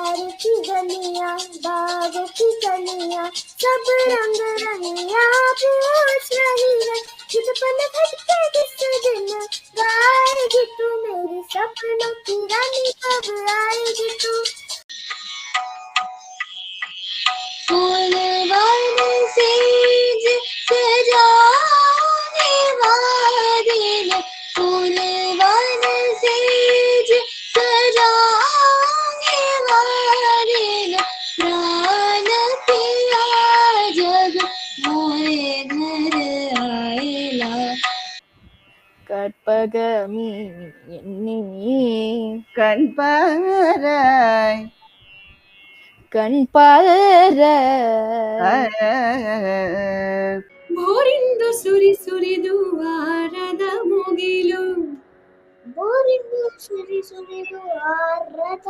प्यार की गलियां, बागों की कलियां, सब रंग रंगिया पूछ रही है, किस पल भटके किस दिन गाएगी तू, मेरी सपनों की रानी कब आएगी तू। फूलवान सेज सजाने वाली ने, फूलवान सेज सजाने वाली ने, प्राण पिया जब मोरे घर आएला। கற்பகமே என்னே கண்பாராய் கண் பார ಬೋರಿಂದು ಸುರಿ ಸುರಿದು ಆರದ ಮುಗಿಲು, ಬೋರಿಂದು ಸುರಿ ಸುರಿದು ಆರದ